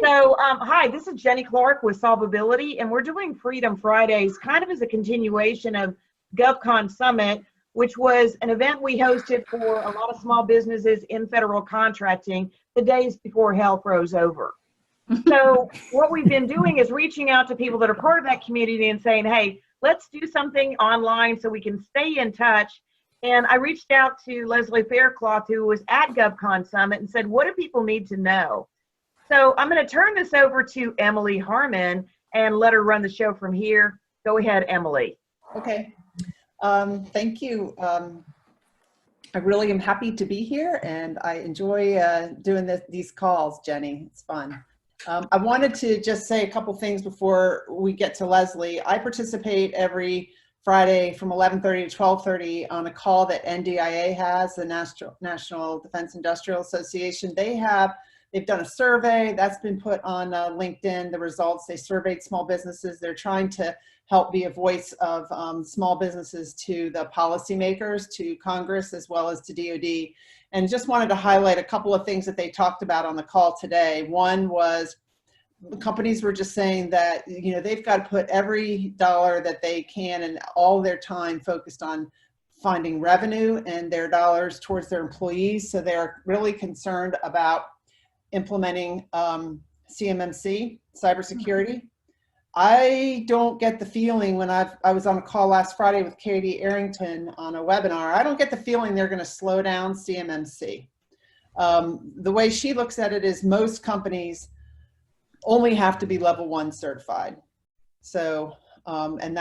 So, hi, this is Jenny Clark with Solvability, and we're doing Freedom Fridays kind of as a continuation of GovCon Summit, which was an event we hosted for a lot of small businesses in federal contracting the days before hell froze over. So what we've been doing is reaching out to people that are part of that community and saying, hey, let's do something online so we can stay in touch. And I reached out to Leslie Faircloth, who was at GovCon Summit, and said, what do people need to know? So I'm going to turn this over to Emily Harman and let her run the show from here. Go ahead, Emily. Okay. Thank you. I really am happy to be here, and I enjoy doing these calls, Jenny. It's fun. I wanted to just say a couple things before we get to Leslie. I participate every Friday from 11:30 to 12:30 on a call that NDIA has, the National Defense Industrial Association. They've done a survey that's been put on LinkedIn, the results. They surveyed small businesses. They're trying to help be a voice of small businesses to the policymakers, to Congress, as well as to DOD. And just wanted to highlight a couple of things that they talked about on the call today. One was companies were just saying that, you know, they've got to put every dollar that they can and all their time focused on finding revenue and their dollars towards their employees. So they're really concerned about implementing CMMC, cybersecurity. I don't get the feeling when I was on a call last Friday with Katie Arrington on a webinar, I don't get the feeling they're going to slow down CMMC. The way she looks at it is most companies only have to be level 1 certified. So, and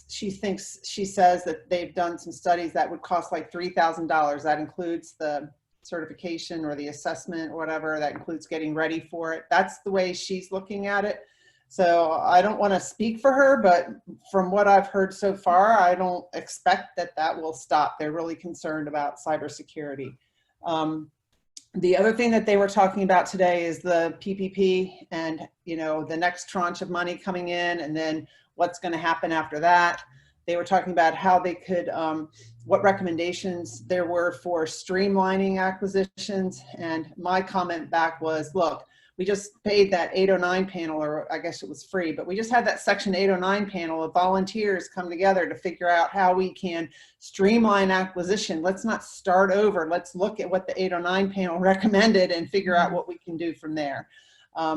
she says that they've done some studies that would cost like $3,000. That includes the certification or the assessment or whatever, that includes getting ready for it. That's the way she's looking at it. So I don't want to speak for her, but from what I've heard so far, I don't expect that will stop. They're really concerned about cybersecurity. The other thing that they were talking about today is the PPP and, you know, the next tranche of money coming in and then what's going to happen after that. They were talking about how they could, what recommendations there were for streamlining acquisitions. And my comment back was, look, we just paid that 809 panel, or I guess it was free, but we just had that Section 809 panel of volunteers come together to figure out how we can streamline acquisition. Let's not start over. Let's look at what the 809 panel recommended and figure out what we can do from there.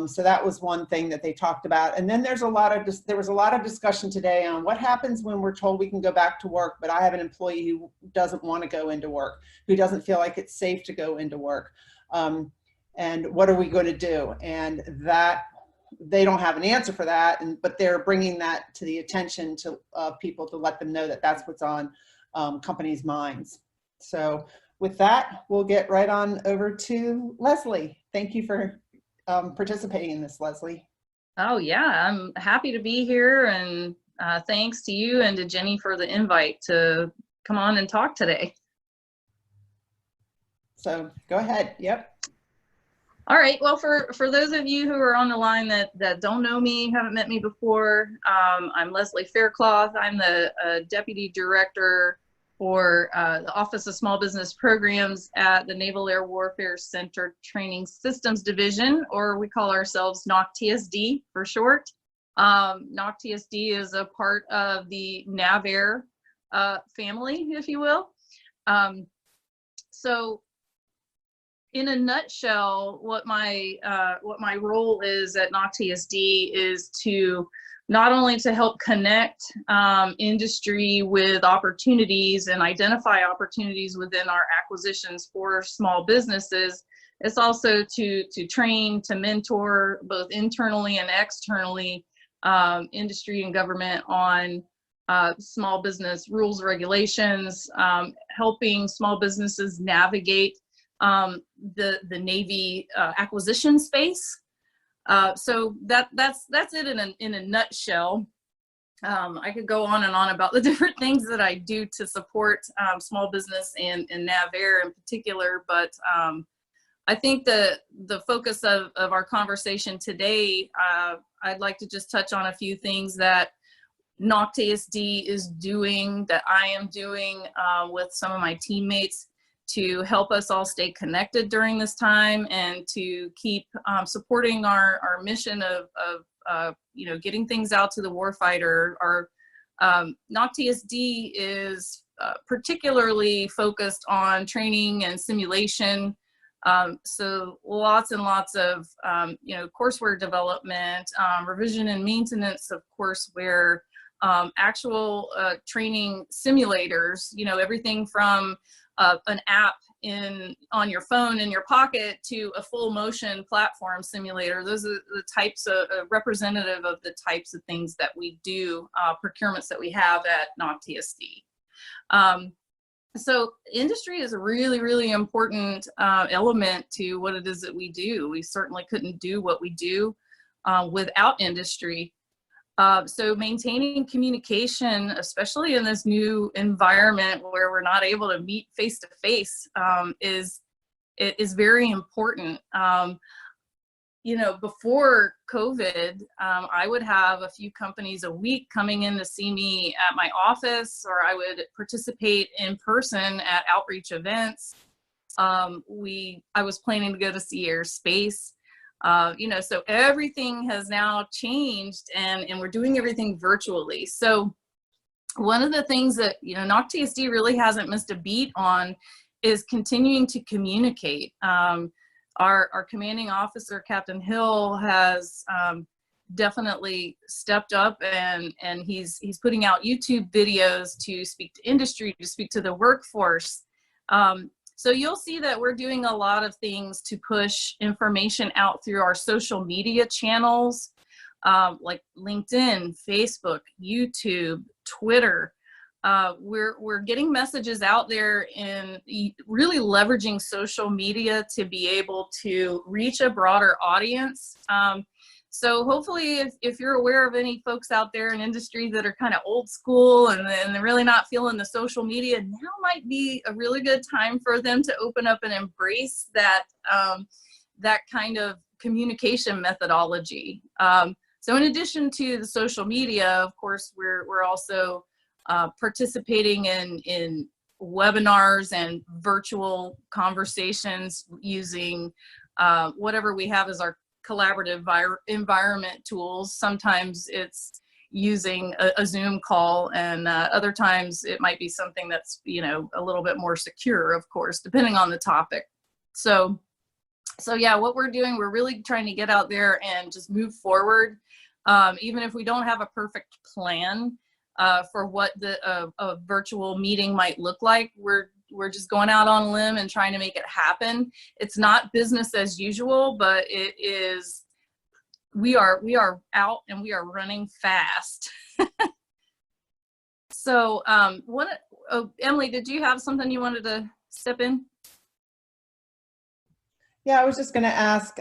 So that was one thing that they talked about. And then there was a lot of discussion today on what happens when we're told we can go back to work, but I have an employee who doesn't want to go into work, who doesn't feel like it's safe to go into work. And what are we going to do? And that they don't have an answer for that, but they're bringing that to the attention to people to let them know that that's what's on companies' minds. So with that, we'll get right on over to Leslie. Thank you for participating in this, Leslie. Oh yeah, I'm happy to be here, and thanks to you and to Jenny for the invite to come on and talk today. So go ahead. Yep. All right. Well, for those of you who are on the line that don't know me, haven't met me before, I'm Leslie Faircloth. I'm the Deputy Director for the Office of Small Business Programs at the Naval Air Warfare Center Training Systems Division, or we call ourselves NAWC-TSD for short. NAWC-TSD is a part of the NAVAIR family, if you will. So in a nutshell, what my role is at NAWC-TSD is to not only to help connect industry with opportunities and identify opportunities within our acquisitions for small businesses, it's also to train, to mentor both internally and externally industry and government on small business rules, regulations, helping small businesses navigate the Navy acquisition space. So that's it in a nutshell. I could go on and on about the different things that I do to support small business and NAVAIR in particular, but I think the focus of our conversation today, I'd like to just touch on a few things that NAWC-TSD is doing, that I am doing with some of my teammates to help us all stay connected during this time and to keep supporting our mission of getting things out to the warfighter. Our NAWC-TSD is particularly focused on training and simulation. So lots and lots of, courseware development, revision and maintenance of courseware, actual training simulators, everything from an app on your phone in your pocket to a full motion platform simulator. Those are the types of representative of the types of things that we do, procurements that we have at NAWC-TSD. So industry is a really, really important element to what it is that we do. We certainly couldn't do what we do without industry. So maintaining communication, especially in this new environment where we're not able to meet face to face, is very important. Before COVID, I would have a few companies a week coming in to see me at my office, or I would participate in person at outreach events. I was planning to go to see airspace. So everything has now changed, and we're doing everything virtually. So one of the things that, NAWC-TSD really hasn't missed a beat on is continuing to communicate. Our commanding officer, Captain Hill, has definitely stepped up, and he's putting out YouTube videos to speak to industry, to speak to the workforce. So you'll see that we're doing a lot of things to push information out through our social media channels, like LinkedIn, Facebook, YouTube, Twitter. We're getting messages out there and really leveraging social media to be able to reach a broader audience. So hopefully if you're aware of any folks out there in industry that are kind of old school and they're really not feeling the social media, now might be a really good time for them to open up and embrace that, that kind of communication methodology. So in addition to the social media, of course, we're also participating in webinars and virtual conversations using whatever we have as our collaborative environment tools. Sometimes it's using a Zoom call, and other times it might be something that's, a little bit more secure, of course, depending on the topic. So yeah, what we're doing, we're really trying to get out there and just move forward. Even if we don't have a perfect plan for what a virtual meeting might look like, we're just going out on a limb and trying to make it happen. It's not business as usual, but it is, we are out and we are running fast. So Emily, did you have something you wanted to step in? Yeah, I was just going to ask,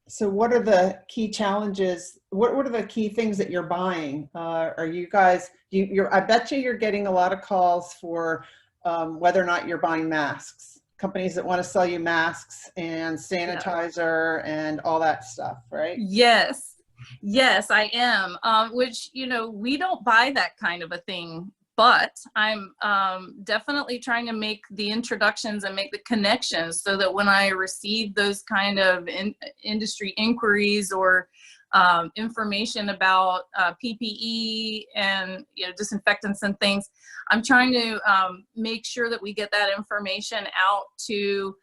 so what are the key challenges? What are the key things that you're buying? Are you guys, I bet you're getting a lot of calls for whether or not you're buying masks, companies that want to sell you masks and sanitizer and all that stuff, right? Yes, I am, which, we don't buy that kind of a thing, but I'm definitely trying to make the introductions and make the connections so that when I receive those kind of industry inquiries or information about PPE and disinfectants and things, I'm trying to make sure that we get that information out to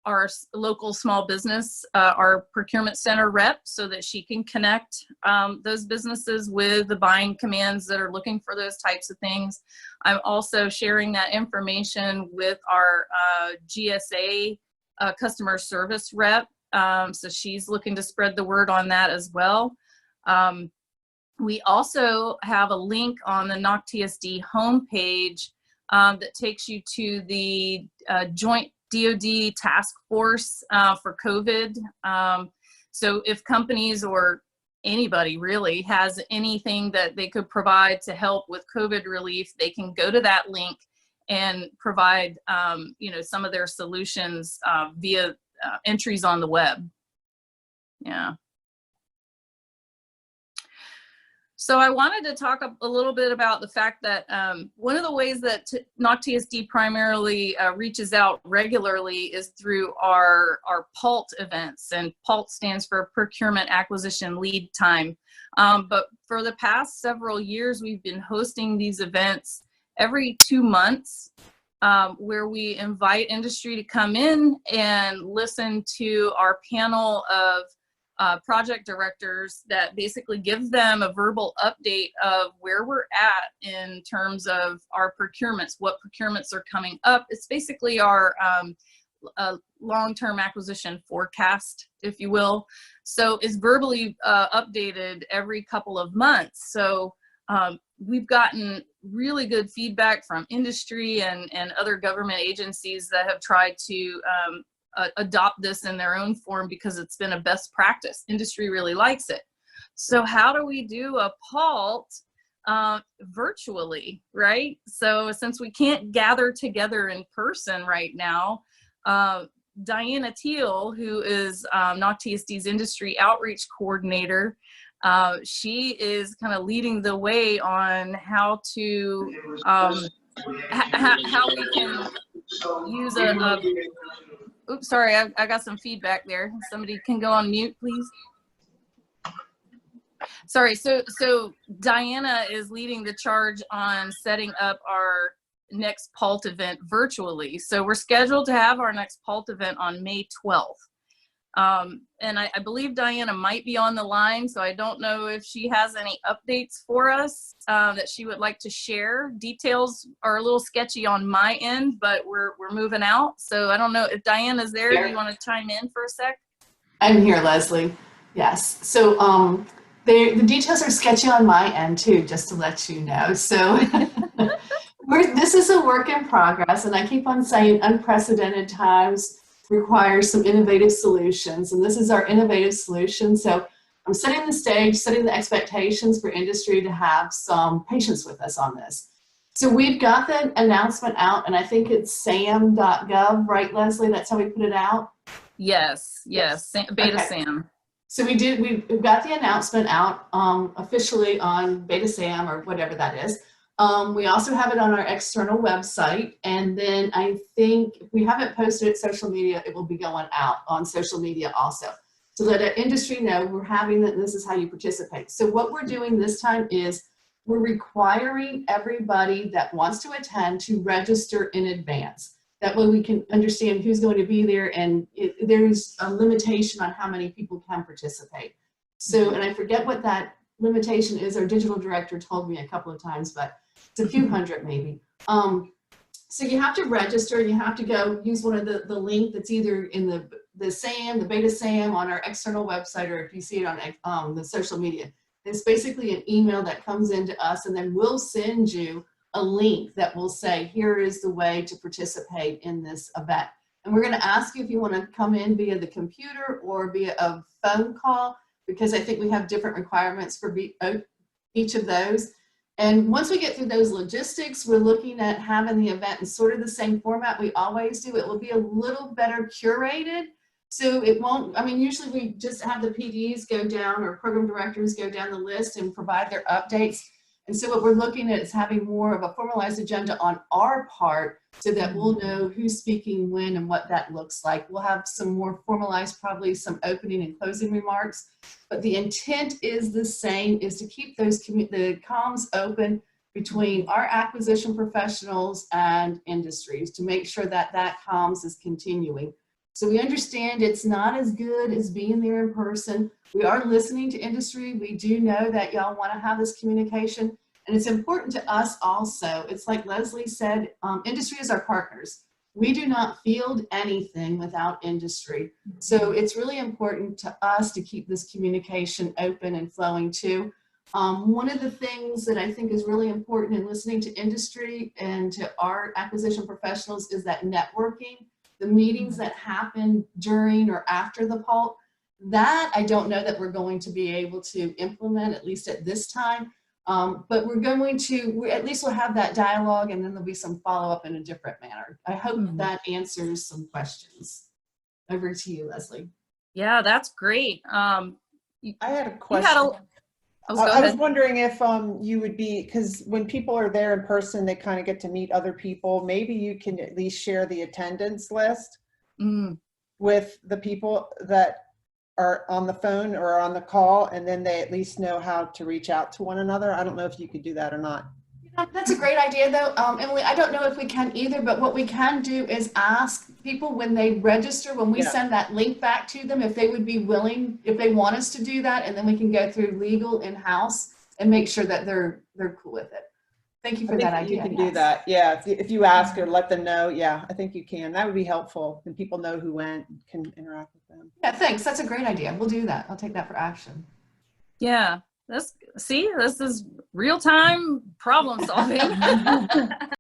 our local small business, our procurement center rep, so that she can connect those businesses with the buying commands that are looking for those types of things. I'm also sharing that information with our GSA customer service rep. So she's looking to spread the word on that as well. We also have a link on the NAWC-TSD homepage that takes you to the Joint DoD Task Force for COVID. So if companies or anybody really has anything that they could provide to help with COVID relief, they can go to that link and provide some of their solutions via entries on the web. Yeah. So I wanted to talk a little bit about the fact that one of the ways that NAWC-TSD primarily reaches out regularly is through our PALT events, and PALT stands for Procurement Acquisition Lead Time. But for the past several years, we've been hosting these events every 2 months, where we invite industry to come in and listen to our panel of project directors that basically give them a verbal update of where we're at in terms of our procurements, what procurements are coming up. It's basically our long-term acquisition forecast, if you will. So it's verbally updated every couple of months. So we've gotten really good feedback from industry and other government agencies that have tried to adopt this in their own form because it's been a best practice. Industry really likes it. So how do we do a PALT virtually, right? So since we can't gather together in person right now, Diana Teel, who is NAWC-TSD's industry outreach coordinator, she is kind of leading the way on how to how we can use oops, sorry, I got some feedback there. Somebody can go on mute, please. Sorry, so Diana is leading the charge on setting up our next PALT event virtually. So we're scheduled to have our next PALT event on May 12th. And I believe Diana might be on the line, so I don't know if she has any updates for us that she would like to share. Details are a little sketchy on my end, but we're moving out. So I don't know if Diana's there. Do you want to chime in for a sec? I'm here, Leslie. Yes. So the details are sketchy on my end too, just to let you know. So this is a work in progress, and I keep on saying unprecedented times require some innovative solutions, and this is our innovative solution. So I'm setting the stage, setting the expectations for industry to have some patience with us on this. So we've got the announcement out, and I think it's sam.gov, right, Leslie? That's how we put it out? Yes, Beta Okay. Sam. So we've got the announcement out officially on Beta Sam, or whatever that is. We also have it on our external website, and then I think if we haven't posted it social media, it will be going out on social media also to let our industry know we're having that, and this is how you participate. So what we're doing this time is we're requiring everybody that wants to attend to register in advance. That way we can understand who's going to be there, and there's a limitation on how many people can participate. So, and I forget what that limitation is. Our digital director told me a couple of times, but it's a few hundred maybe. So you have to register, and you have to go use one of the link that's either in the SAM, the Beta SAM on our external website, or if you see it on the social media. It's basically an email that comes into us, and then we'll send you a link that will say, here is the way to participate in this event. And we're going to ask you if you want to come in via the computer or via a phone call, because I think we have different requirements for each of those. And once we get through those logistics, we're looking at having the event in sort of the same format we always do. It will be a little better curated. So it won't, I mean, usually we just have the PDs go down, or program directors go down the list and provide their updates. And so what we're looking at is having more of a formalized agenda on our part, so that we'll know who's speaking when and what that looks like. We'll have some more formalized, probably some opening and closing remarks, but the intent is the same, is to keep those the comms open between our acquisition professionals and industries, to make sure that that comms is continuing. So we understand it's not as good as being there in person. We are listening to industry. We do know that y'all want to have this communication, and it's important to us also. It's like Leslie said, industry is our partners. We do not field anything without industry. So it's really important to us to keep this communication open and flowing too. One of the things that I think is really important in listening to industry and to our acquisition professionals is that networking. The meetings that happen during or after the PALT, that I don't know that we're going to be able to implement, at least at this time. But we're going to, at least we'll have that dialogue, and then there'll be some follow-up in a different manner. I hope that answers some questions. Over to you, Leslie. Yeah, that's great. I had a question. Oh, go I was ahead. wondering if you would be, because when people are there in person, they kind of get to meet other people. Maybe you can at least share the attendance list Mm. with the people that are on the phone or on the call, and then they at least know how to reach out to one another. I don't know if you could do that or not. That's a great idea, though, Emily. I don't know if we can either, but what we can do is ask people when they register, when we Yeah. send that link back to them, if they would be willing, if they want us to do that, and then we can go through legal in-house and make sure that they're cool with it. Thank you for that idea. You can do that. Yeah, if you ask or let them know, yeah, I think you can. That would be helpful, and people know who went and can interact with them. Yeah, thanks. That's a great idea. We'll do that. I'll take that for action. Yeah, this is real-time problem solving.